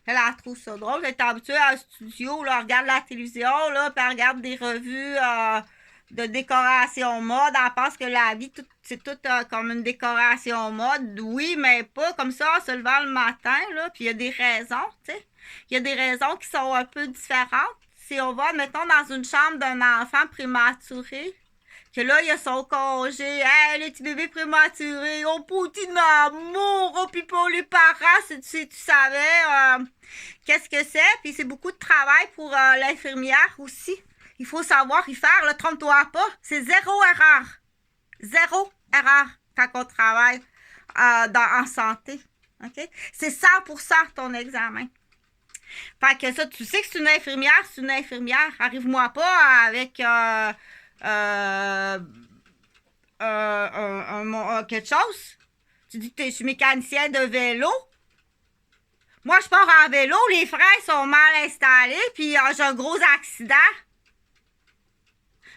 Elle trouve ça drôle. Elle est habituée à un studio, là, elle regarde la télévision, là, puis elle regarde des revues de décoration mode. Elle pense que la vie, c'est tout comme une décoration mode. Oui, mais pas comme ça en se levant le matin, là. Puis il y a des raisons, tu sais. Il y a des raisons qui sont un peu différentes. Si on va, mettons, dans une chambre d'un enfant prématuré, que là, il a son congé. Hey, les petits bébés prématurés, on poutine d'amour. Oh, puis pour les parents, si tu savais qu'est-ce que c'est. Puis c'est beaucoup de travail pour l'infirmière aussi. Il faut savoir y faire, là, trompe-toi pas. C'est zéro erreur. Zéro erreur quand on travaille en santé. OK? C'est 100% ton examen. Fait que ça, tu sais que c'est une infirmière, c'est une infirmière. Arrive-moi pas avec quelque chose. Tu dis que je suis mécanicien de vélo. Moi, je pars en vélo, les freins sont mal installés, puis j'ai un gros accident.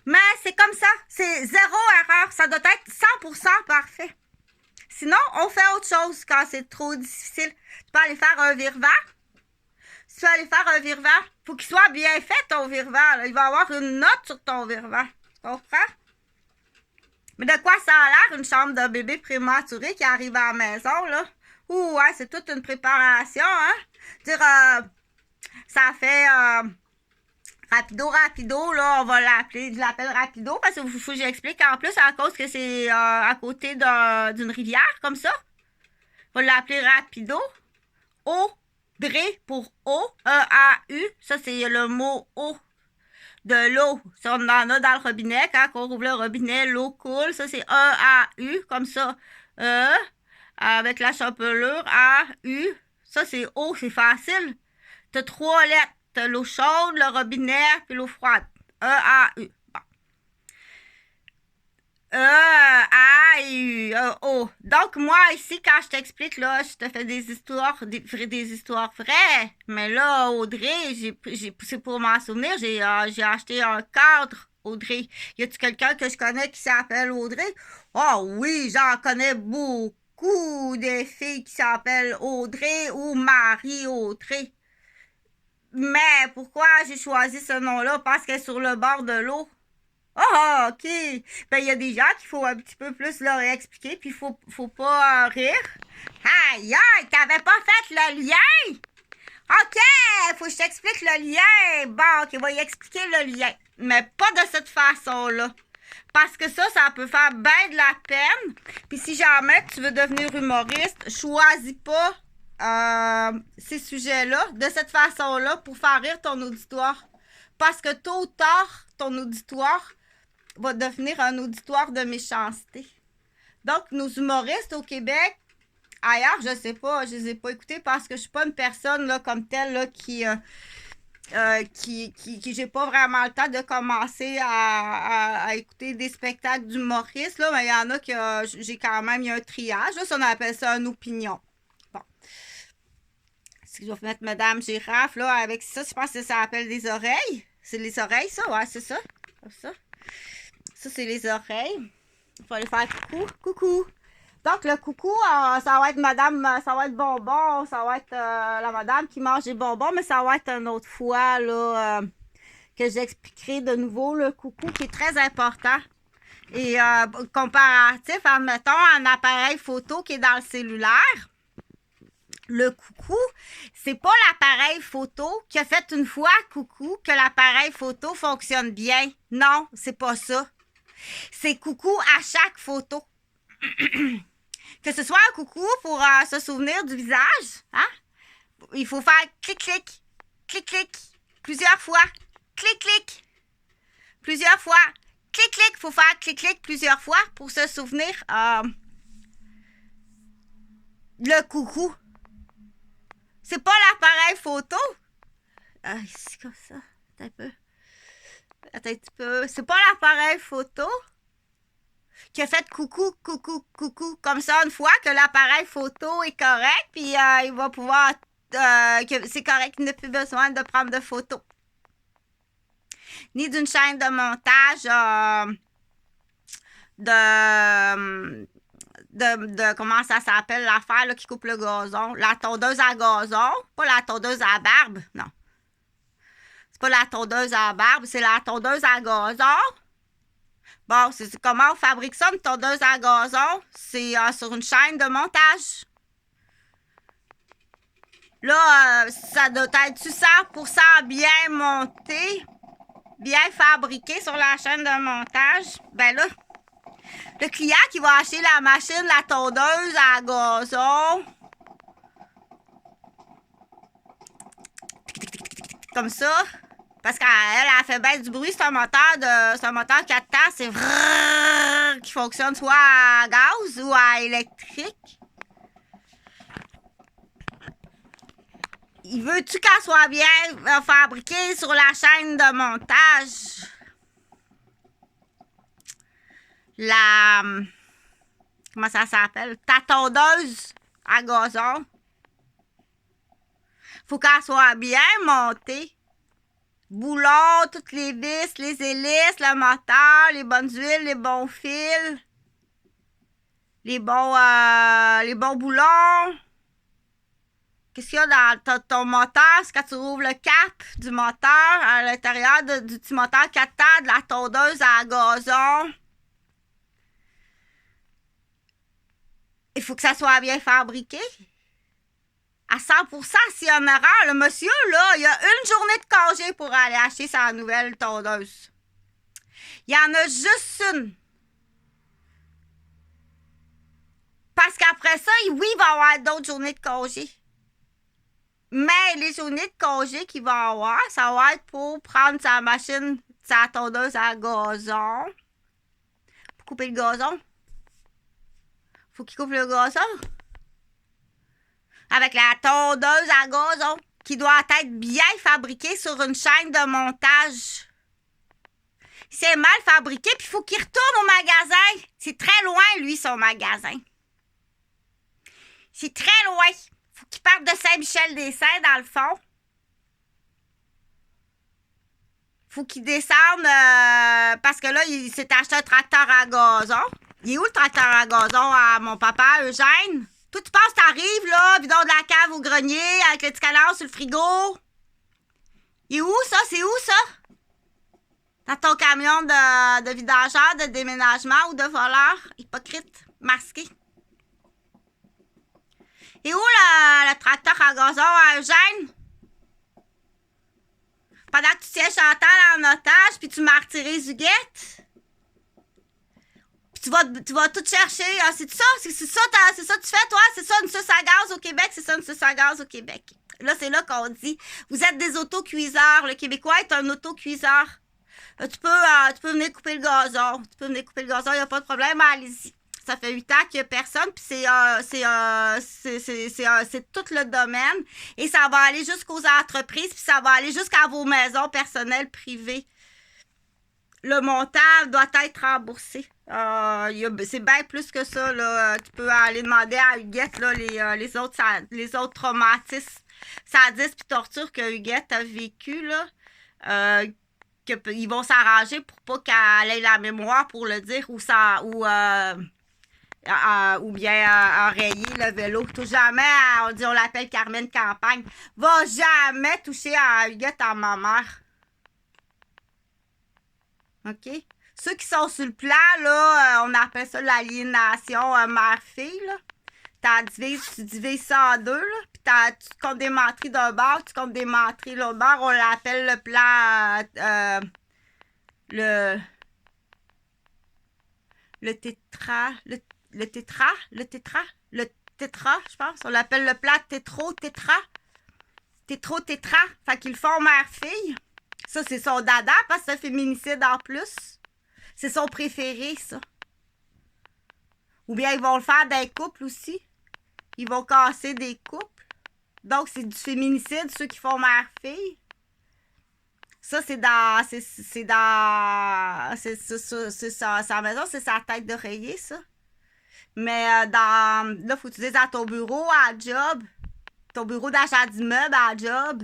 Mais c'est comme ça, c'est zéro erreur. Ça doit être 100% parfait. Sinon, on fait autre chose quand c'est trop difficile. Tu peux aller faire un virevent. Si tu veux aller faire un virevent, faut qu'il soit bien fait, ton virevent. Là. Il va avoir une note sur ton virevent. Tu comprends? Mais de quoi ça a l'air, une chambre de bébé prématuré qui arrive à la maison, là? Ouh, ouais, c'est toute une préparation, hein? Dire, ça fait rapido, là, on va l'appeler, je l'appelle rapido parce qu'il faut que j'explique en plus à cause que c'est à côté d'une rivière, comme ça. On va l'appeler rapido. Audrey pour O, E-A-U. Ça, c'est le mot eau. De l'eau. Ça, on en a dans le robinet. Quand on rouvre le robinet, l'eau coule. Ça, c'est E-A-U, comme ça. E, avec la chapelure, A-U. Ça, c'est eau, c'est facile. T'as 3 lettres. T'as l'eau chaude, le robinet, puis l'eau froide. E-A-U. Bon. E-A-U-O. Donc, moi, ici, quand je t'explique, là, je te fais des histoires vraies. Mais là, Audrey, c'est pour m'en souvenir, j'ai acheté un cadre, Audrey. Y a-tu quelqu'un que je connais qui s'appelle Audrey? Oh oui, j'en connais beaucoup des filles qui s'appellent Audrey ou Marie-Audrey. Mais pourquoi j'ai choisi ce nom-là? Parce qu'elle est sur le bord de l'eau. Ah, ok. Ben, il y a des gens qu'il faut un petit peu plus leur expliquer, puis faut pas rire. Aïe, aïe, t'avais pas fait le lien? Ok, faut que je t'explique le lien. Bon, ok, on va y expliquer le lien. Mais pas de cette façon-là. Parce que ça peut faire bien de la peine. Puis si jamais tu veux devenir humoriste, choisis pas ces sujets-là de cette façon-là pour faire rire ton auditoire. Parce que tôt ou tard, ton auditoire va devenir un auditoire de méchanceté. Donc, nos humoristes au Québec, ailleurs, je sais pas, je les ai pas écoutés parce que je suis pas une personne là, comme telle là, qui j'ai pas vraiment le temps de commencer à écouter des spectacles d'humoristes, là, mais il y en a que j'ai quand même, il y a un triage, là, ça, on appelle ça une opinion. Bon. Si je vais mettre Madame Girafe, là, avec ça, je pense que ça s'appelle des oreilles. C'est les oreilles, ça? Ouais, c'est ça. Comme ça. Ça, c'est les oreilles. Il faut aller faire coucou. Coucou. Donc, le coucou, ça va être madame, ça va être bonbon, ça va être la madame qui mange des bonbons, mais ça va être une autre fois, là, que j'expliquerai de nouveau le coucou qui est très important. Et comparatif, admettons, un appareil photo qui est dans le cellulaire. Le coucou, c'est pas l'appareil photo qui a fait une fois coucou que l'appareil photo fonctionne bien. Non, c'est pas ça. C'est coucou à chaque photo. Que ce soit un coucou pour se souvenir du visage, hein? Il faut faire clic-clic, clic-clic, plusieurs fois, clic-clic, plusieurs fois, clic-clic. Il faut faire clic-clic plusieurs fois pour se souvenir le coucou. C'est pas l'appareil photo. C'est comme ça. Attends un peu. Attends un petit peu. C'est pas l'appareil photo qui a fait coucou, coucou, coucou, comme ça une fois que l'appareil photo est correct, puis il va pouvoir, que c'est correct, il n'a plus besoin de prendre de photos. Ni d'une chaîne de montage comment ça s'appelle l'affaire là, qui coupe le gazon? La tondeuse à gazon, pas la tondeuse à barbe, non. C'est pas la tondeuse à barbe, c'est la tondeuse à gazon. Bon, c'est comment on fabrique ça, une tondeuse à gazon? C'est sur une chaîne de montage. Là, ça doit être 100% bien monté, bien fabriqué sur la chaîne de montage. Ben là, le client qui va acheter la machine, la tondeuse à gazon, comme ça, parce qu'elle a fait bien du bruit, c'est un moteur 4 temps, c'est vrrrr qui fonctionne soit à gaz ou à électrique. Il veut-tu qu'elle soit bien fabriquée sur la chaîne de montage? Comment ça s'appelle? Ta tondeuse à gazon. Faut qu'elle soit bien montée. Boulons, toutes les vis, les hélices, le moteur, les bonnes huiles, les bons fils, les bons boulons. Qu'est-ce qu'il y a dans ton moteur? C'est quand tu ouvres le cap du moteur à l'intérieur du petit moteur 4 temps de la tondeuse à gazon. Il faut que ça soit bien fabriqué. À 100%, s'il y a une erreur, le monsieur, là, il a une journée de congé pour aller acheter sa nouvelle tondeuse. Il y en a juste une. Parce qu'après ça, oui, il va y avoir d'autres journées de congé. Mais les journées de congé qu'il va avoir, ça va être pour prendre sa machine, sa tondeuse à gazon. Pour couper le gazon. Faut qu'il coupe le gazon. Avec la tondeuse à gazon, qui doit être bien fabriquée sur une chaîne de montage. C'est mal fabriqué, puis il faut qu'il retourne au magasin. C'est très loin, lui, son magasin. C'est très loin. Faut qu'il parte de Saint-Michel-des-Saints, dans le fond. Faut qu'il descende, parce que là, il s'est acheté un tracteur à gazon. Il est où le tracteur à gazon à mon papa, Eugène? Toi, tu penses que t'arrives, là, bidon de la cave au grenier, avec le petit canard sur le frigo. Il est où, ça? C'est où, ça? Dans ton camion de vidangeur, de déménagement ou de voleur? Hypocrite, masqué. Et où le tracteur à gazon à Eugène? Pendant que tu tiens Chantal en otage, puis tu martyrises Huguette? Tu vas tout chercher. Ah, c'est ça que tu fais, toi? C'est ça une suce à gaz au Québec? C'est ça une suce à gaz au Québec. Là, c'est là qu'on dit, vous êtes des autocuiseurs. Le Québécois est un autocuiseur. Tu peux venir couper le gazon. Il n'y a pas de problème. Allez-y. Ça fait 8 ans qu'il n'y a personne, puis c'est tout le domaine. Et ça va aller jusqu'aux entreprises, puis ça va aller jusqu'à vos maisons personnelles privées. Le montant doit être remboursé. C'est bien plus que ça. Là. Tu peux aller demander à Huguette là, les autres traumatismes, sadismes et tortures que Huguette a vécu. Ils vont s'arranger pour pas qu'elle ait la mémoire pour le dire ou bien enrayer le vélo. Tout jamais, on l'appelle Carmen Campagne. Va jamais toucher à Huguette à ma mère. OK? Ceux qui sont sur le plan, là, on appelle ça l'aliénation mère-fille, là. Tu divises ça en deux, là. Puis tu comptes des menteries d'un bord, tu comptes des menteries de l'autre bord. On l'appelle le plan... le tétra, je pense. On l'appelle le plat tétra. Fait qu'ils font mère-fille. Ça, c'est son dada parce que c'est un féminicide en plus. C'est son préféré, ça. Ou bien ils vont le faire dans les couples aussi. Ils vont casser des couples. Donc, c'est du féminicide, ceux qui font mère-fille. Ça, c'est sa maison, c'est sa tête d'oreiller, ça. Mais là, faut que tu dises à ton bureau, à job, ton bureau d'achat d'immeuble, à job,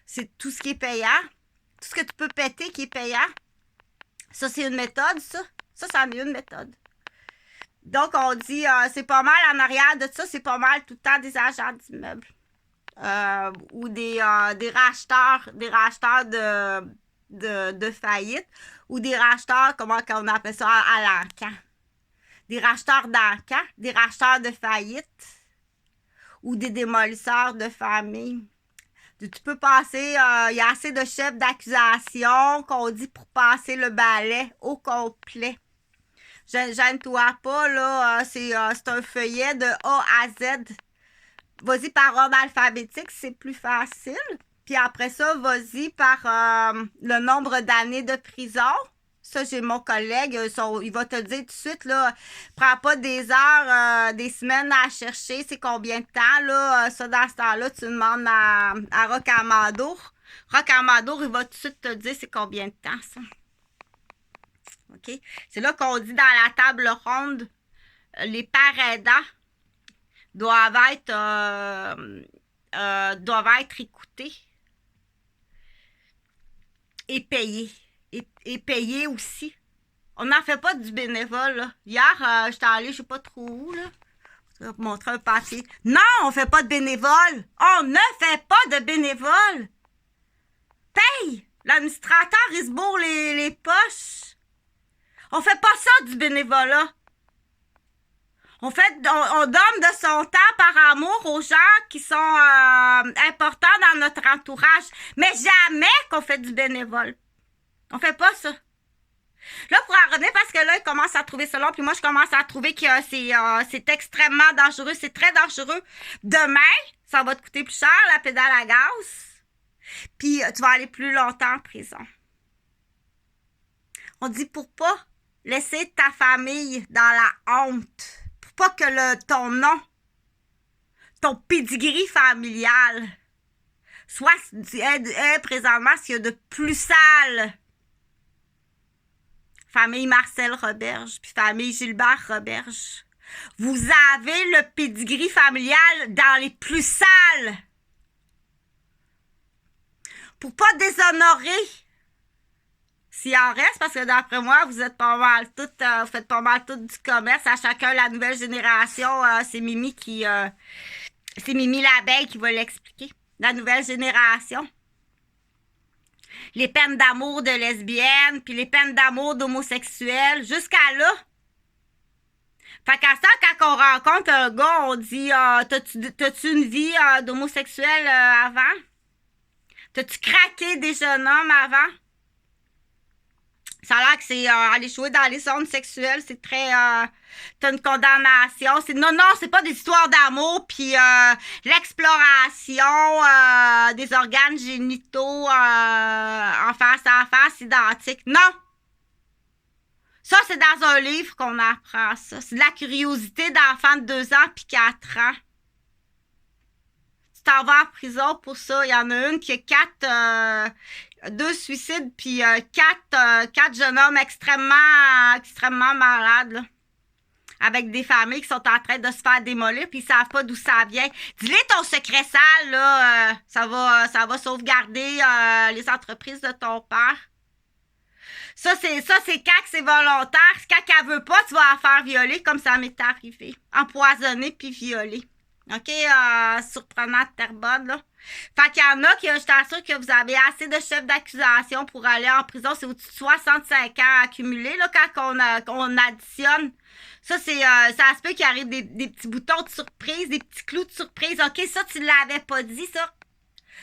c'est tout ce qui est payant. Tout ce que tu peux péter qui est payant. Ça, c'est une méthode, ça. Ça, c'en est une méthode. Donc, on dit, c'est pas mal en arrière de ça, c'est pas mal tout le temps des agents d'immeubles. Ou des racheteurs de faillite, ou des racheteurs, comment on appelle ça, à l'encan. Des racheteurs d'encan, des racheteurs de faillite, ou des démolisseurs de famille. Tu peux passer, il y a assez de chefs d'accusation qu'on dit pour passer le balai au complet. Gêne-toi pas, là, c'est un feuillet de A à Z. Vas-y par ordre alphabétique, c'est plus facile. Puis après ça, vas-y par le nombre d'années de prison. Ça, j'ai mon collègue, il va te dire tout de suite, là, prends pas des heures, des semaines à chercher, c'est combien de temps, là. Ça, dans ce temps-là, tu demandes à Rocamadour. Rocamadour, il va tout de suite te dire c'est combien de temps, ça. OK? C'est là qu'on dit dans la table ronde, les parents aidants doivent être écoutés et payés. Et payés aussi. On n'en fait pas du bénévole, là. Hier, j'étais allée, je sais pas trop où, là. Je vais vous montrer un papier. Non, on fait pas de bénévole. On ne fait pas de bénévole. Paye. L'administrateur, il se bourre les poches. On fait pas ça du bénévolat. On donne de son temps par amour aux gens qui sont importants dans notre entourage. Mais jamais qu'on fait du bénévole. On fait pas ça. Là, pour en revenir, parce que là, il commence à trouver ça long, puis moi, je commence à trouver que c'est extrêmement dangereux, c'est très dangereux. Demain, ça va te coûter plus cher, la pédale à gaz, puis tu vas aller plus longtemps en prison. On dit pour pas laisser ta famille dans la honte, pour pas que ton nom, ton pedigree familial, soit présentement ce qu'il y a de plus sale. Famille Marcel Roberge, puis famille Gilbert Roberge. Vous avez le pedigree familial dans les plus sales. Pour pas déshonorer s'il en reste, parce que d'après moi, vous êtes pas mal toutes, vous faites pas mal toutes du commerce. À chacun, la nouvelle génération, c'est Mimi l'abeille qui va l'expliquer. La nouvelle génération. Les peines d'amour de lesbiennes, puis les peines d'amour d'homosexuels, jusqu'à là. Fait qu'à ça, quand on rencontre un gars, on dit t'as-tu une vie d'homosexuel avant? T'as-tu craqué des jeunes hommes avant? Ça a l'air que c'est aller jouer dans les zones sexuelles, c'est très... t'as une condamnation. Non, c'est pas des histoires d'amour, puis l'exploration des organes génitaux en face à face, identiques. Non! Ça, c'est dans un livre qu'on apprend ça. C'est de la curiosité d'enfants de 2 ans puis 4 ans. Tu t'en vas en prison pour ça. Il y en a une qui a 2 suicides, puis 4 jeunes hommes extrêmement malades, là, avec des familles qui sont en train de se faire démolir, puis ils savent pas d'où ça vient. Dis-les ton secret sale, là, ça va sauvegarder les entreprises de ton père. Ça, c'est quand c'est volontaire. Quand elle veut pas, tu vas la faire violer, comme ça m'est arrivé. Empoisonner puis violer. OK? Surprenant de Terrebonne, là. Fait qu'il y en a qui, je t'assure que vous avez assez de chefs d'accusation pour aller en prison. C'est au-dessus de 65 ans accumulés, là, quand on additionne. Ça, ça se peut qu'il arrive des petits boutons de surprise, des petits clous de surprise. OK, ça, tu l'avais pas dit, ça.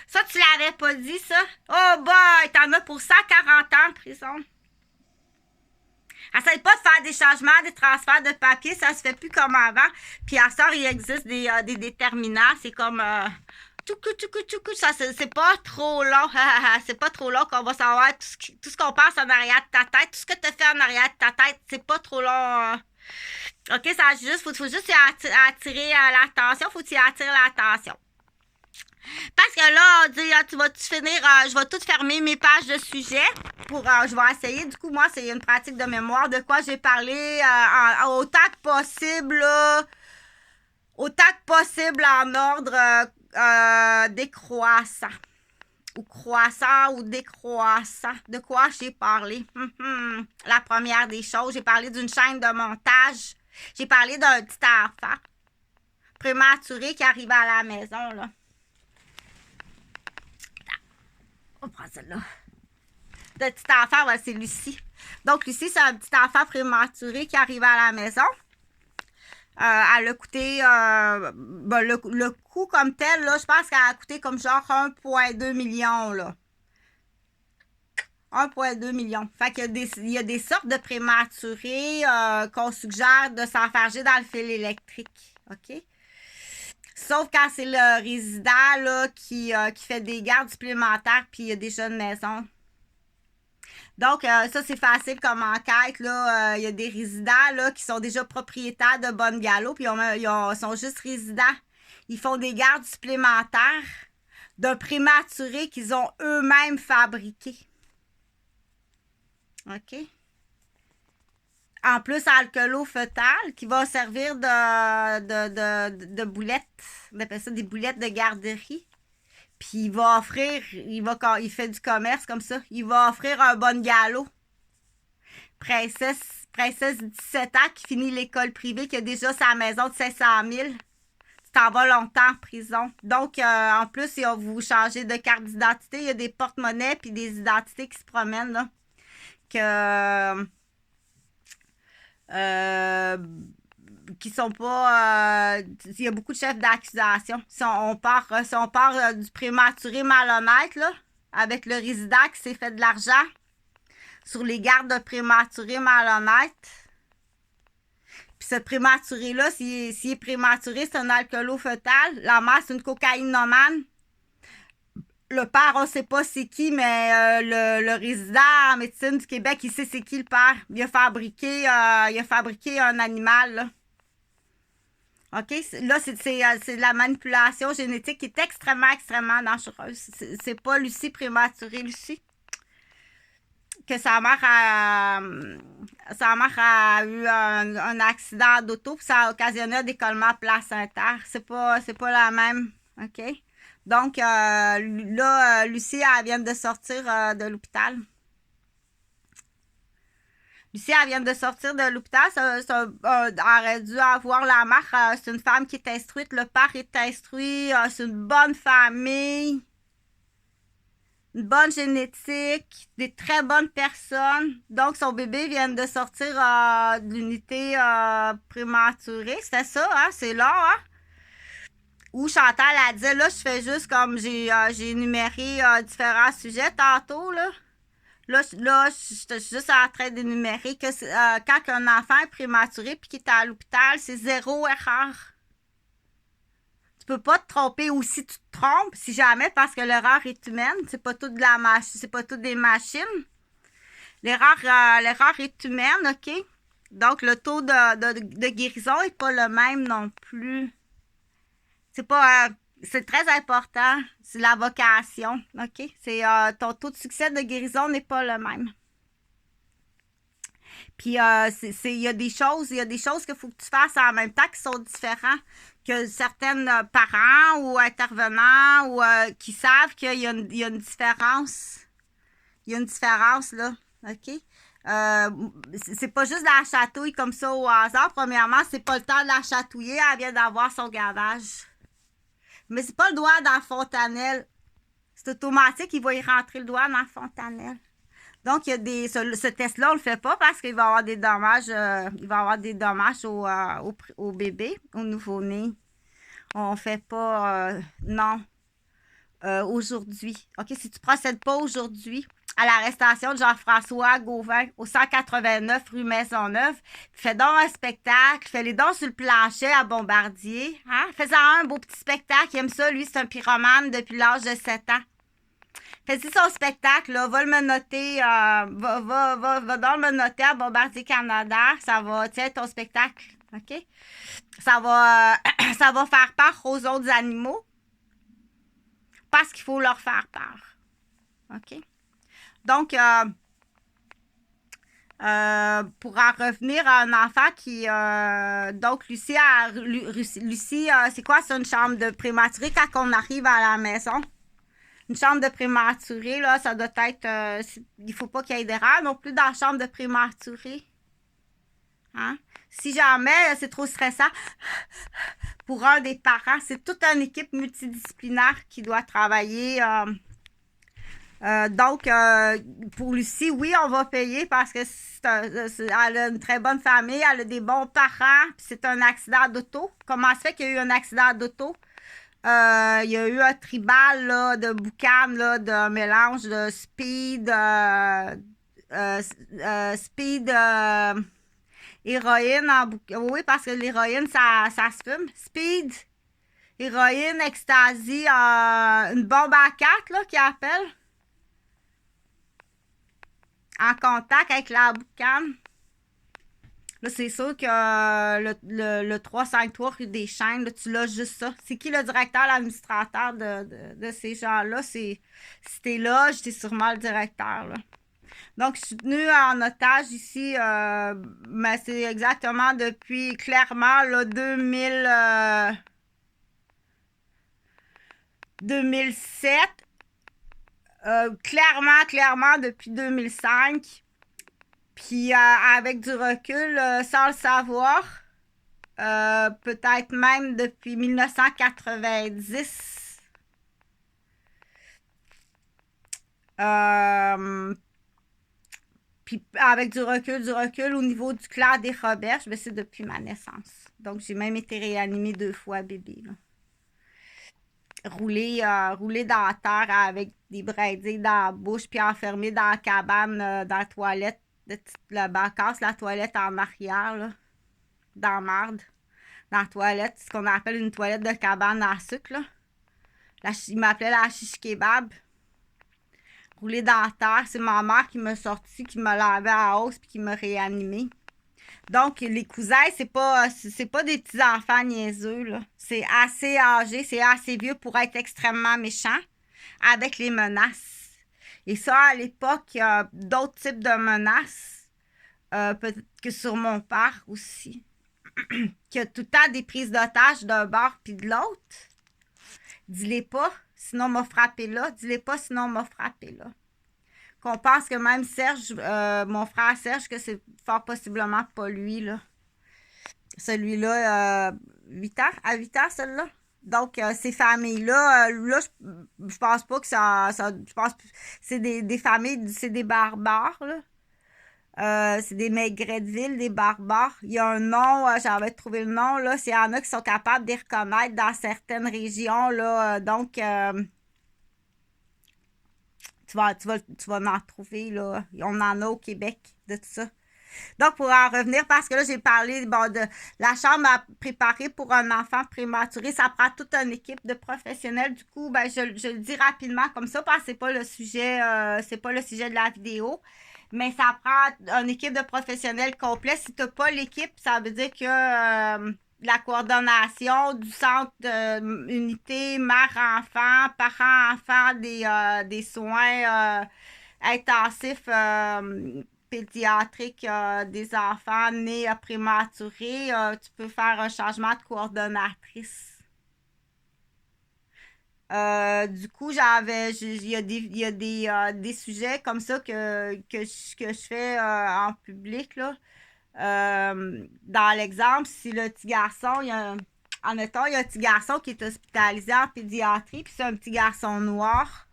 Ça, tu l'avais pas dit, ça. Oh boy, t'en as pour 140 ans en prison. Essaye pas de faire des changements, des transferts de papier, ça se fait plus comme avant. Puis à ça, il existe des déterminants. C'est comme ça, c'est pas trop long. C'est pas trop long qu'on va savoir tout ce qu'on pense en arrière de ta tête. Tout ce que tu fait en arrière de ta tête, c'est pas trop long. OK, ça faut juste attirer l'attention. Faut que tu y attires l'attention. Parce que là, on dit, tu vas-tu finir, je vais tout fermer mes pages de sujet pour, je vais essayer. Du coup, moi, c'est une pratique de mémoire de quoi j'ai parlé autant que possible, là, en ordre décroissant. Ou croissant ou décroissant. De quoi j'ai parlé? La première des choses, j'ai parlé d'une chaîne de montage J'ai parlé d'un petit enfant prématuré qui arrive à la maison, là. On va prendre celle-là. Le petit enfant, ouais, c'est Lucie. Donc, Lucie, c'est un petit enfant prématuré qui arrive à la maison. Elle a coûté, ben, le coût comme tel, là, je pense qu'elle a coûté comme genre 1,2 million, là. 1,2 million. Fait qu'il y a des sortes de prématurés qu'on suggère de s'enfarger dans le fil électrique. OK? Sauf quand c'est le résident là, qui fait des gardes supplémentaires puis il y a des jeunes maisons. Donc, ça, c'est facile comme enquête. Là. Il y a des résidents là, qui sont déjà propriétaires de bungalows puis ils sont juste résidents. Ils font des gardes supplémentaires d'un prématuré qu'ils ont eux-mêmes fabriqué. OK? En plus, alcoolo fœtal qui va servir de boulettes. On appelle ça des boulettes de garderie. Puis il va offrir, il fait du commerce comme ça, il va offrir un bungalow. Princesse 17 ans qui finit l'école privée, qui a déjà sa maison de 500 000. Tu t'en vas longtemps en prison. Donc, en plus, ils vont vous changer de carte d'identité. Il y a des porte-monnaies puis des identités qui se promènent, là. Qui sont pas... il y a beaucoup de chefs d'accusation. Si on part du prématuré malhonnête, là, avec le résident qui s'est fait de l'argent sur les gardes de prématuré malhonnête. Puis ce prématuré-là, s'il est prématuré, c'est un alcoolo fœtal. La mère, c'est une cocaïnomane. Le père, on ne sait pas c'est qui, mais le résident en médecine du Québec, il sait c'est qui le père. Il a fabriqué un animal, là. OK? Là, c'est de la manipulation génétique qui est extrêmement, extrêmement dangereuse. C'est pas Lucie prématurée, Lucie. Que sa mère a eu un accident d'auto, puis ça a occasionné un décollement placentaire. C'est pas la même. OK? Donc, là, Lucie, elle vient de sortir de l'hôpital. Lucie, elle vient de sortir de l'hôpital. Elle aurait dû avoir la mère. C'est une femme qui est instruite. Le père est instruit. C'est une bonne famille. Une bonne génétique. Des très bonnes personnes. Donc, son bébé vient de sortir de l'unité prématurée. C'était ça, hein? C'est là, hein? Où Chantal a dit, là, je fais juste comme j'ai énuméré différents sujets tantôt, là. Là, je suis juste en train d'énumérer que quand un enfant est prématuré et qu'il est à l'hôpital, c'est 0 erreur. Tu peux pas te tromper, ou si tu te trompes, si jamais, parce que l'erreur est humaine, c'est pas tout c'est pas tout des machines. L'erreur est humaine, OK? Donc, le taux de guérison n'est pas le même non plus. C'est très important. C'est la vocation, OK? Ton taux de succès de guérison n'est pas le même. Puis, il y a des choses qu'il faut que tu fasses en même temps qui sont différentes que certaines parents ou intervenants ou qui savent qu'il y a une différence. Il y a une différence, là, OK? C'est pas juste la chatouille comme ça au hasard. Premièrement, c'est pas le temps de la chatouiller. Elle vient d'avoir son gavage. Mais c'est pas le doigt dans la fontanelle. C'est automatique, il va y rentrer le doigt dans la fontanelle. Donc, il y a ce test-là, on le fait pas parce qu'il va y avoir des dommages. Il va y avoir des dommages au bébé, au nouveau-né. On fait pas non aujourd'hui. OK, si tu procèdes pas aujourd'hui à l'arrestation de Jean-François Gauvin au 189 rue Maisonneuve, fais donc un spectacle, fais-les dons sur le plancher à Bombardier. Hein? Fais-en un beau petit spectacle, il aime ça, lui, c'est un pyromane depuis l'âge de 7 ans. Fais-y son spectacle, là, va le menotter, va donc le menotter à Bombardier Canada, ça va, tiens, ton spectacle, OK? Ça va faire peur aux autres animaux parce qu'il faut leur faire peur, OK? Donc, pour en revenir à un enfant qui... donc, Lucie, c'est quoi? C'est une chambre de prématuré quand on arrive à la maison. Une chambre de prématuré, là, ça doit être... il ne faut pas qu'il y ait d'erreur non plus dans la chambre de prématuré. Hein? Si jamais c'est trop stressant pour un des parents, c'est toute une équipe multidisciplinaire qui doit travailler. Donc, pour Lucie, oui, on va payer parce que elle a une très bonne famille, elle a des bons parents, puis c'est un accident d'auto. Comment ça fait qu'il y a eu un accident d'auto? Il y a eu un tribal là, de boucan, là, de mélange de speed, speed, héroïne en boucan. Oui, parce que l'héroïne, ça se fume. Speed, héroïne, ecstasy, une bombe à 4 là, qui appelle. En contact avec la boucane. Là, c'est sûr que le 353 rue des Chênes, là, tu l'as juste ça. C'est qui le directeur, l'administrateur de ces gens-là? Si t'es là, j'étais sûrement le directeur. Là. Donc, je suis tenue en otage ici, mais c'est exactement depuis, clairement, là, 2007. Clairement, depuis 2005. Puis avec du recul, sans le savoir, peut-être même depuis 1990. Puis avec du recul au niveau du clan des Roberges, ben, c'est depuis ma naissance. Donc j'ai même été réanimée 2 fois bébé. Là. Roulée dans la terre avec des brindilles dans la bouche, puis enfermée dans la cabane, dans la toilette. La bancasse, la toilette en arrière, là, dans la marde, dans la toilette, ce qu'on appelle une toilette de cabane à sucre. Là. Il m'appelait la chiche kebab. Roulé dans la terre, c'est ma mère qui m'a sorti, qui m'a lavé à hausse puis qui m'a réanimé. Donc, les cousins, c'est pas des petits enfants niaiseux, là. C'est assez âgé, c'est assez vieux pour être extrêmement méchant avec les menaces. Et ça, à l'époque, il y a d'autres types de menaces, peut-être que sur mon père aussi, qu'il y a tout le temps des prises d'otages d'un bord puis de l'autre. Dis-les pas, sinon m'a frappé là. Dis-les pas, sinon m'a frappé là. Qu'on pense que même Serge, mon frère Serge, que c'est fort possiblement pas lui, là. Celui-là, 8 ans, à 8 ans, celui-là. Donc, ces familles-là, là, je pense pas que je pense que c'est des familles, c'est des barbares, là. C'est des maigrets de ville, des barbares. Il y a un nom, j'avais trouvé le nom, là. Il y en a qui sont capables de les reconnaître dans certaines régions, là. Donc, tu vas en trouver, là. On en a au Québec, de tout ça. Donc, pour en revenir, parce que là, j'ai parlé de la chambre à préparer pour un enfant prématuré. Ça prend toute une équipe de professionnels. Du coup, ben, je le dis rapidement comme ça, parce que c'est pas le sujet de la vidéo. Mais ça prend une équipe de professionnels complète. Si tu n'as pas l'équipe, ça veut dire que la coordination du centre unité mère-enfant, parents-enfants, des soins intensifs pédiatriques des enfants nés prématurés, tu peux faire un changement de coordonnatrice. Du coup, il y a des sujets comme ça que je fais en public, là. Dans l'exemple, si le petit garçon, admettons, il y a un petit garçon qui est hospitalisé en pédiatrie, puis c'est un petit garçon noir.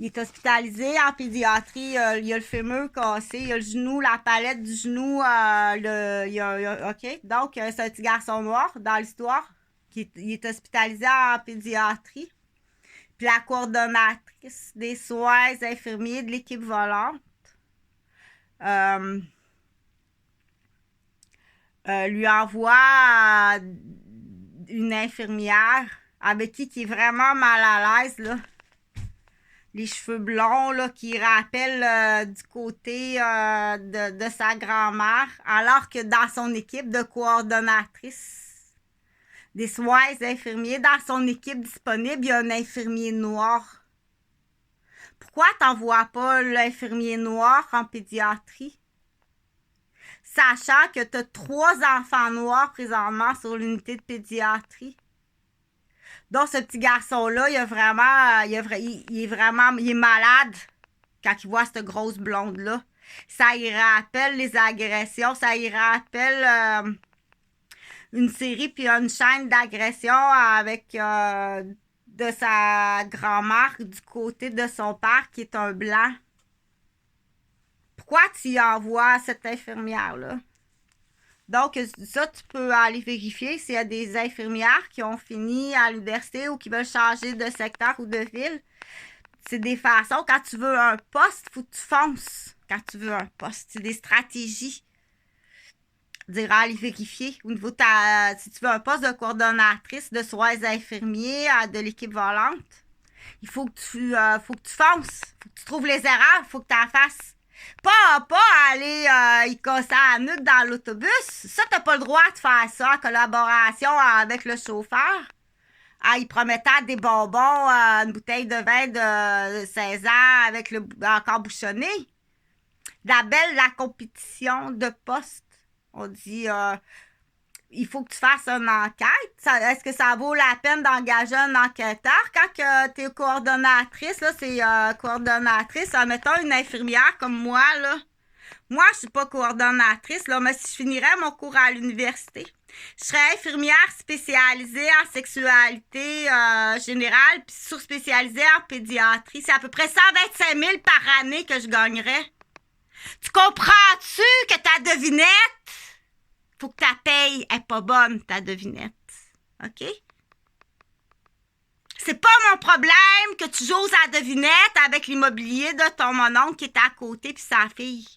Il est hospitalisé en pédiatrie, il y a le fémur cassé, il y a le genou, la palette du genou, OK. Donc, c'est un petit garçon noir dans l'histoire. Il est hospitalisé en pédiatrie. Puis la coordonnatrice des soins infirmiers de l'équipe volante lui envoie une infirmière avec qui est vraiment mal à l'aise, là. Les cheveux blonds, là, qui rappellent du côté de sa grand-mère, alors que dans son équipe de coordonnatrice des soins infirmiers, dans son équipe disponible, il y a un infirmier noir. Pourquoi t'envoies pas l'infirmier noir en pédiatrie? Sachant que tu as 3 enfants noirs présentement sur l'unité de pédiatrie. Donc, ce petit garçon-là, il est malade quand il voit cette grosse blonde-là. Ça y rappelle les agressions, ça y rappelle une série puis une chaîne d'agressions avec de sa grand-mère du côté de son père qui est un blanc. Pourquoi tu y envoies cette infirmière-là? Donc, ça, tu peux aller vérifier s'il y a des infirmières qui ont fini à l'université ou qui veulent changer de secteur ou de ville. C'est des façons, quand tu veux un poste, il faut que tu fonces. Quand tu veux un poste, c'est des stratégies. Dire, aller vérifier. Au niveau de si tu veux un poste de coordonnatrice de soins infirmiers de l'équipe volante, il faut que tu fonces. Il faut que tu trouves les erreurs, il faut que tu en fasses. Pas aller y casser la nuque dans l'autobus. Ça, t'as pas le droit de faire ça en collaboration avec le chauffeur. Il promettait des bonbons, une bouteille de vin de 16 ans avec le encore bouchonné. La compétition de poste. On dit, il faut que tu fasses une enquête. Est-ce que ça vaut la peine d'engager un enquêteur quand tu es coordonnatrice? Là, c'est coordonnatrice. Mettons une infirmière comme moi. Là. Moi, je suis pas coordonnatrice, là, mais si je finirais mon cours à l'université, je serais infirmière spécialisée en sexualité générale puis sous-spécialisée en pédiatrie. C'est à peu près 125 000 par année que je gagnerais. Tu comprends-tu que ta devinette, faut que ta paye est pas bonne, ta devinette. OK? C'est pas mon problème que tu joues à la devinette avec l'immobilier de ton mononcle qui est à côté puis sa fille.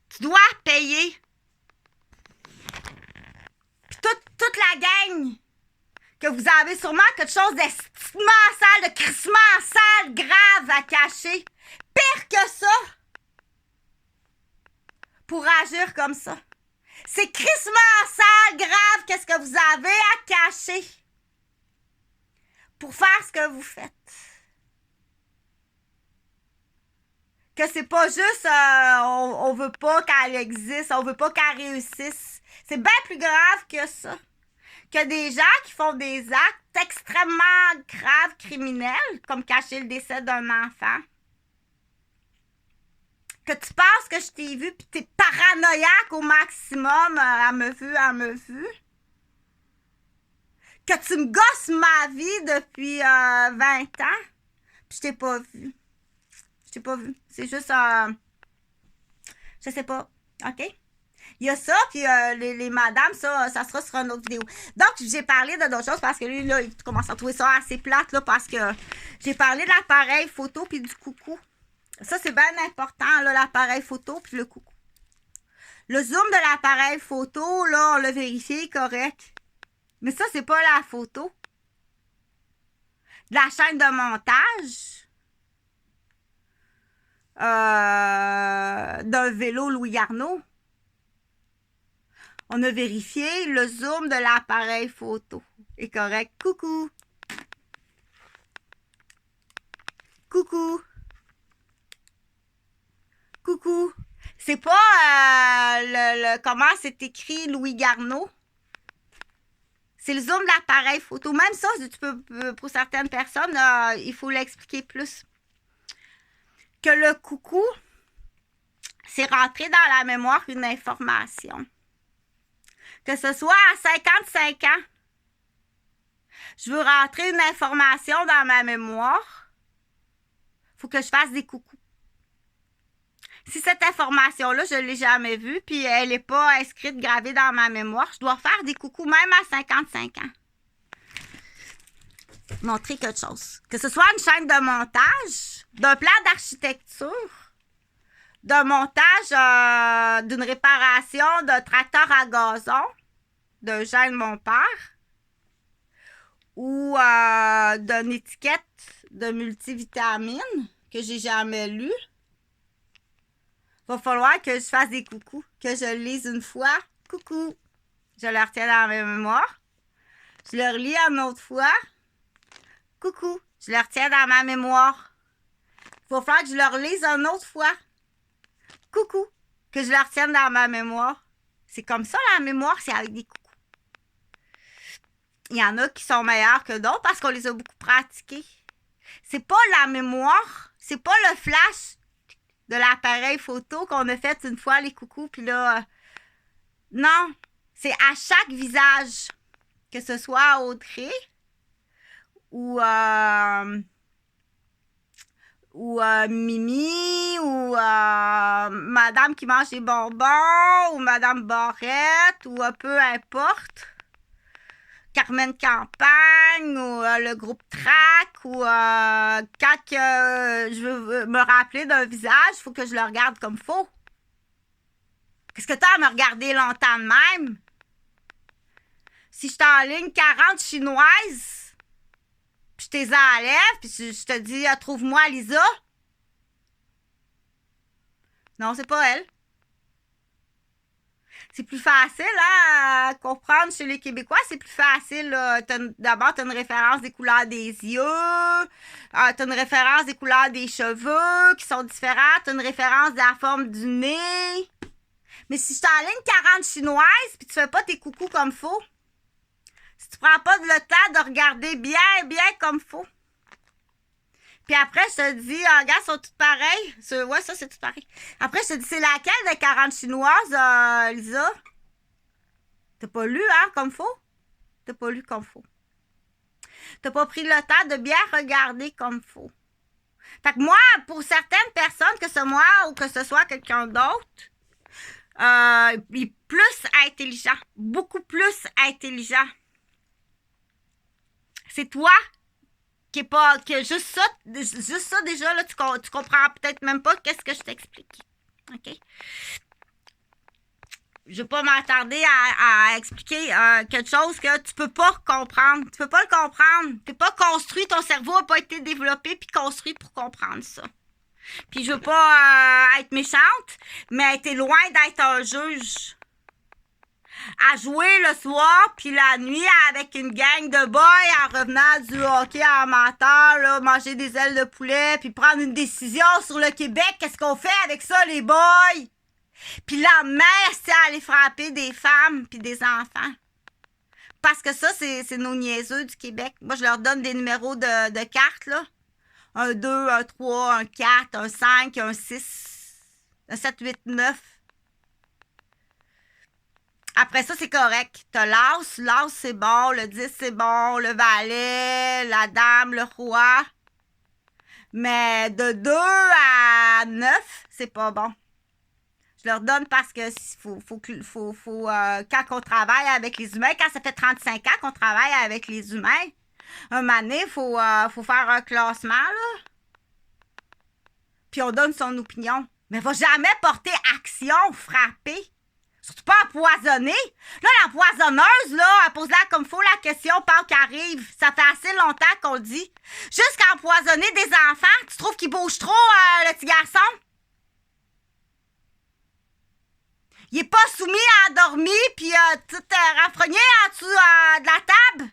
Tu dois payer. Puis toute la gang que vous avez sûrement quelque chose d'estimement sale, de crissement sale, grave à cacher. Pire que ça. Pour agir comme ça. C'est crissement sale, grave, qu'est-ce que vous avez à cacher pour faire ce que vous faites. Que c'est pas juste on veut pas qu'elle existe, on veut pas qu'elle réussisse. C'est bien plus grave que ça. Que des gens qui font des actes extrêmement graves, criminels, comme cacher le décès d'un enfant. Que tu penses que je t'ai vu pis t'es paranoïaque au maximum, elle me vu. Que tu me gosses ma vie depuis 20 ans, pis je t'ai pas vu. Je t'ai pas vu. C'est juste, je sais pas, OK? Il y a ça, puis les madames, ça sera sur une autre vidéo. Donc, j'ai parlé de d'autres choses parce que lui, là, il commence à trouver ça assez plate, là, parce que j'ai parlé de l'appareil photo puis du coucou. Ça, c'est bien important, là, l'appareil photo puis le coucou. Le zoom de l'appareil photo, là, on l'a vérifié, correct. Mais ça, c'est pas la photo. De la chaîne de montage d'un vélo Louis Garneau. On a vérifié le zoom de l'appareil photo. Est correct. Coucou. Coucou. Coucou. C'est pas comment c'est écrit Louis Garneau. C'est le zoom de l'appareil photo. Même ça, tu peux, pour certaines personnes, il faut l'expliquer plus. Que le coucou, c'est rentrer dans la mémoire une information. Que ce soit à 55 ans, je veux rentrer une information dans ma mémoire, il faut que je fasse des coucous. Si cette information-là, je ne l'ai jamais vue, puis elle n'est pas inscrite, gravée dans ma mémoire, je dois faire des coucous même à 55 ans. Montrer quelque chose. Que ce soit une chaîne de montage, d'un plan d'architecture, d'un montage d'une réparation d'un tracteur à gazon, d'un gène de mon père, ou d'une étiquette de multivitamines que j'ai jamais lue. Va falloir que je fasse des coucous, que je le lise une fois. Coucou. Je le retiens dans ma mémoire. Je le relis une autre fois. Coucou. Je le retiens dans ma mémoire. Il va falloir que je le relise une autre fois. Coucou. Que je le retienne dans ma mémoire. C'est comme ça, la mémoire, c'est avec des coucous. Il y en a qui sont meilleurs que d'autres parce qu'on les a beaucoup pratiqués. C'est pas la mémoire, c'est pas le flash de l'appareil photo qu'on a fait une fois, les coucous, puis là... non, c'est à chaque visage, que ce soit Audrey ou Mimi, ou Madame qui mange des bonbons, ou Madame Barrette, ou peu importe. Carmen Campagne, ou le groupe Trac, ou quand je veux me rappeler d'un visage, il faut que je le regarde comme faux. Qu'est-ce que t'as à me regarder longtemps de même? Si je t'enligne 40 chinoises, puis je t'es enlève, puis je te dis, trouve-moi Lisa. Non, c'est pas elle. C'est plus facile à comprendre chez les Québécois. C'est plus facile. D'abord, tu as une référence des couleurs des yeux. Tu as une référence des couleurs des cheveux qui sont différentes. Tu as une référence de la forme du nez. Mais si je t'enligne 40 chinoises puis tu fais pas tes coucous comme faux, si tu prends pas le temps de regarder bien comme faux, puis après, je te dis, regarde, sont toutes pareilles. Ouais, ça, c'est tout pareil. Après, je te dis, c'est laquelle des 40 chinoises, Lisa? T'as pas lu, hein, comme faux? T'as pas lu comme faux. T'as pas pris le temps de bien regarder comme faux. Fait que moi, pour certaines personnes, que ce soit moi ou que ce soit quelqu'un d'autre, il est plus intelligent. Beaucoup plus intelligent. C'est toi qui est pas. Que juste ça déjà, là, tu comprends peut-être même pas qu'est-ce que je t'explique. OK? Je vais pas m'attarder à expliquer quelque chose que tu peux pas comprendre. Tu peux pas le comprendre. T'es pas construit, ton cerveau a pas été développé puis construit pour comprendre ça. Puis je veux pas être méchante, mais t'es loin d'être un juge. À jouer le soir puis la nuit avec une gang de boys en revenant du hockey amateur, là, manger des ailes de poulet puis prendre une décision sur le Québec. Qu'est-ce qu'on fait avec ça, les boys? Puis la mère, c'est aller frapper des femmes puis des enfants. Parce que ça, c'est nos niaiseux du Québec. Moi, je leur donne des numéros de cartes, là. Un 2, un 3, un 4, un 5, un 6, un 7, 8, 9. Après ça, c'est correct. T'as l'as. L'as, c'est bon. Le 10, c'est bon. Le valet, la dame, le roi. Mais de 2 à 9, c'est pas bon. Je leur donne parce que quand on travaille avec les humains, quand ça fait 35 ans qu'on travaille avec les humains, un moment donné, il faut faire un classement, là. Puis on donne son opinion. Mais il ne va jamais porter action, frapper. Surtout pas empoisonner. Là, l'empoisonneuse, là, elle pose-la comme faut la question, Pâques arrive. Ça fait assez longtemps qu'on le dit. Jusqu'à empoisonner des enfants, tu trouves qu'il bouge trop, le petit garçon? Il est pas soumis à endormir puis tout renfrogné en dessous de la table?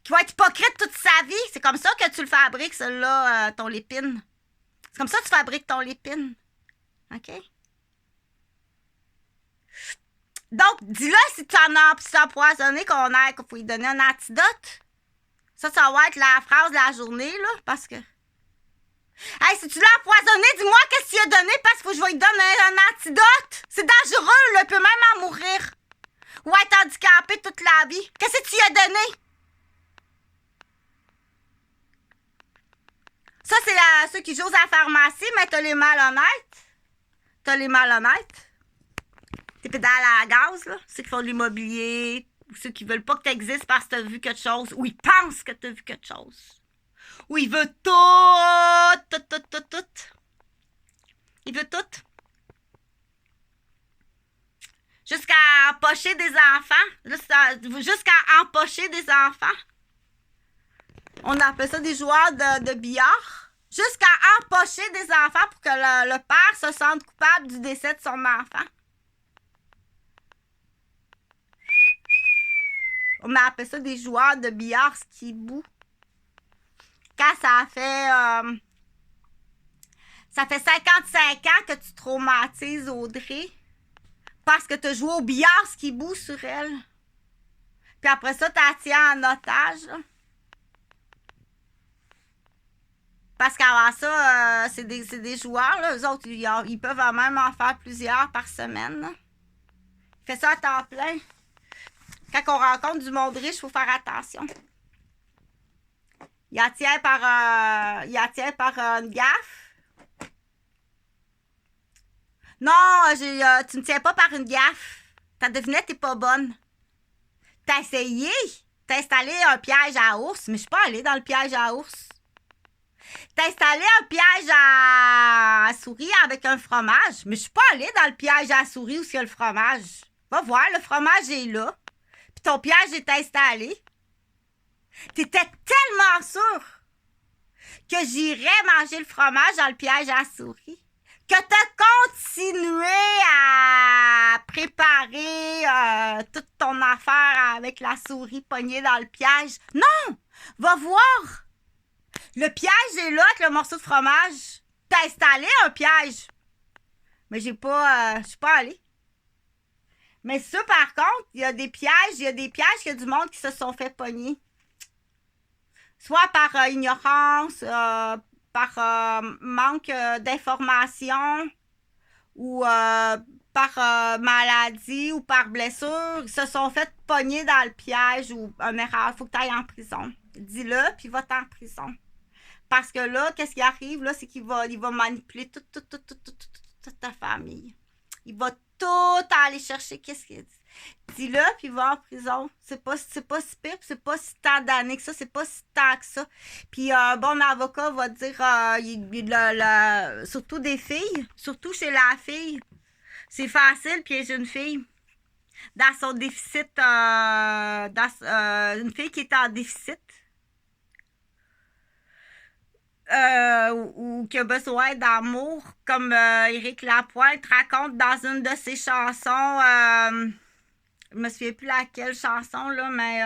Qui va être hypocrite toute sa vie. C'est comme ça que tu le fabriques, celui-là, ton lépine. C'est comme ça que tu fabriques ton lépine. OK? Donc, dis-le si tu en as empoisonné qu'il faut lui donner un antidote. Ça va être la phrase de la journée, là, parce que... Hey, si tu l'as empoisonné, dis-moi qu'est-ce qu'il a donné parce qu'il faut que je lui donne un antidote. C'est dangereux, là, il peut même en mourir. Ou être handicapé toute la vie. Qu'est-ce que tu lui as donné? Ça, c'est ceux qui jouent à la pharmacie, mais t'as les malhonnêtes. Tes pédales à gaz, là. Ceux qui font de l'immobilier, ou ceux qui veulent pas que tu existes parce que tu as vu quelque chose, ou ils pensent que tu as vu quelque chose. Ou il veut tout. Il veut tout. Jusqu'à empocher des enfants. Jusqu'à empocher des enfants. On appelle ça des joueurs de billard. Jusqu'à empocher des enfants pour que le père se sente coupable du décès de son enfant. On appelle ça des joueurs de billard skibou. Quand ça fait 55 ans que tu traumatises Audrey parce que tu as joué au billard skibou sur elle. Puis après ça, tu la tiens en otage. Là. parce qu'avant ça, c'est des joueurs, là. Eux autres, ils peuvent même en faire plusieurs par semaine. Là. Fais ça à temps plein. Quand on rencontre du monde riche, il faut faire attention. Il en tient par une gaffe. Non, tu me tiens pas par une gaffe. Ta devinette est pas bonne. T'as essayé? T'as installé un piège à ours, mais je suis pas allée dans le piège à ours. T'as installé un piège à souris avec un fromage, mais je suis pas allée dans le piège à souris où il y a le fromage. Va voir, le fromage est là. Puis ton piège est installé. T'étais tellement sûr que j'irais manger le fromage dans le piège à souris que t'as continué à préparer toute ton affaire avec la souris pognée dans le piège. Non! Va voir! Le piège est là avec le morceau de fromage. T'as installé un piège. Mais je suis pas allée. Mais ça, par contre, il y a des pièges, il y a du monde qui se sont fait pogner. Soit par ignorance, par manque d'information, ou par maladie, ou par blessure. Ils se sont fait pogner dans le piège ou une erreur. Il faut que tu ailles en prison. Dis-le, puis va-t'en en prison. Parce que là, qu'est-ce qui arrive, là, c'est qu'il va manipuler toute ta famille. Il va tout aller chercher. Qu'est-ce qu'il dit? Dis-le, puis va en prison. C'est pas si pire, c'est pas si tant d'années que ça, c'est pas si tant que ça. Puis un bon avocat va dire, surtout des filles, surtout chez la fille, c'est facile piéger une fille dans son déficit, une fille qui est en déficit. Ou qui a besoin d'amour, comme Éric Lapointe raconte dans une de ses chansons. Je me souviens plus laquelle chanson, là, mais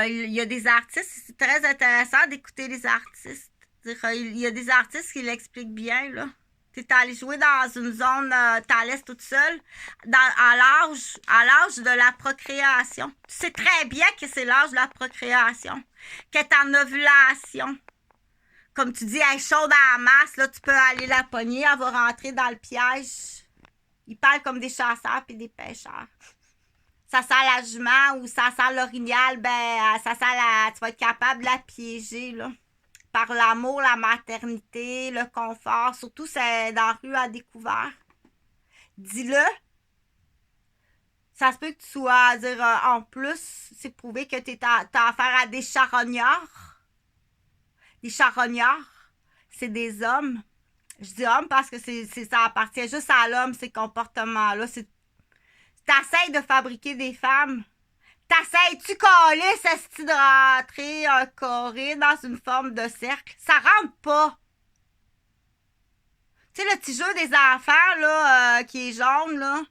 il y a des artistes, c'est très intéressant d'écouter les artistes. Il y a des artistes qui l'expliquent bien, là. Tu es allé jouer dans une zone, tu à l'aise toute seule, à l'âge de la procréation. Tu sais très bien que c'est l'âge de la procréation, qu'elle est en ovulation. Comme tu dis, elle est chaude à la masse, là, tu peux aller la pogner, elle va rentrer dans le piège. Ils parlent comme des chasseurs et des pêcheurs. Ça sent la jument ou ça sent l'orignal, ben, tu vas être capable de la piéger, là. Par l'amour, la maternité, le confort, surtout c'est dans la rue à découvert. Dis-le. Ça se peut que tu sois à dire en plus, c'est prouvé que tu as affaire à des charognards. Les charognards, c'est des hommes. Je dis hommes parce que ça appartient juste à l'homme, ces comportements-là. T'essayes de fabriquer des femmes. T'essayes-tu coller ce style de rentrer un carré dans une forme de cercle? Ça rentre pas. Tu sais, le petit jeu des enfants, là, qui est jaune, là.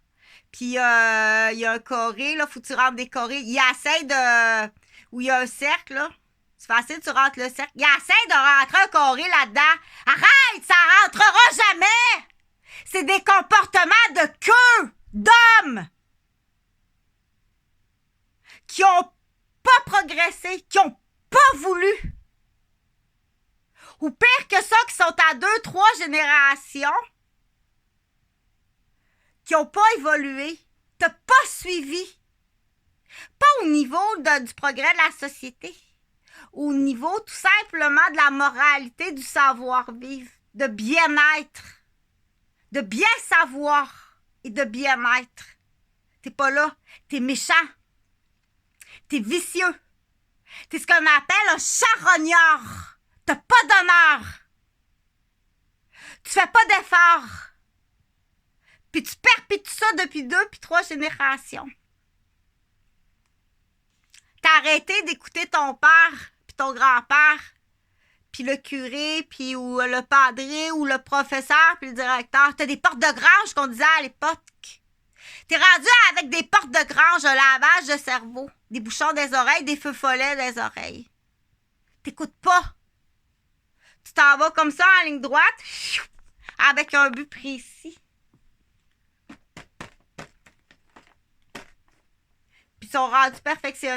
Puis, il y a un carré, là. Faut que tu rentres des carrés. Il essaie de... Où il y a un cercle, là. C'est facile, tu rentres le cercle. Il essaie de rentrer un carré là-dedans. Arrête! Ça rentrera jamais! C'est des comportements de queue d'hommes qui ont pas progressé, qui ont pas voulu. Ou pire que ça, qui sont à 2-3 générations, qui ont pas évolué, t'as pas suivi. Pas au niveau du progrès de la société, au niveau tout simplement de la moralité, du savoir-vivre, de bien-être, de bien savoir et de bien-être. T'es pas là, t'es méchant. T'es vicieux. T'es ce qu'on appelle un charognard. T'as pas d'honneur. Tu fais pas d'efforts. Puis tu perpétues ça depuis 2 puis 3 générations. T'as arrêté d'écouter ton père puis ton grand-père puis le curé puis ou le padré ou le professeur puis le directeur. T'as des portes de grange qu'on disait à l'époque. T'es rendu avec des portes de grange, un lavage de cerveau, des bouchons des oreilles, des feux follets des oreilles. T'écoutes pas. Tu t'en vas comme ça en ligne droite, avec un but précis. Puis ils sont rendus perfectionnés.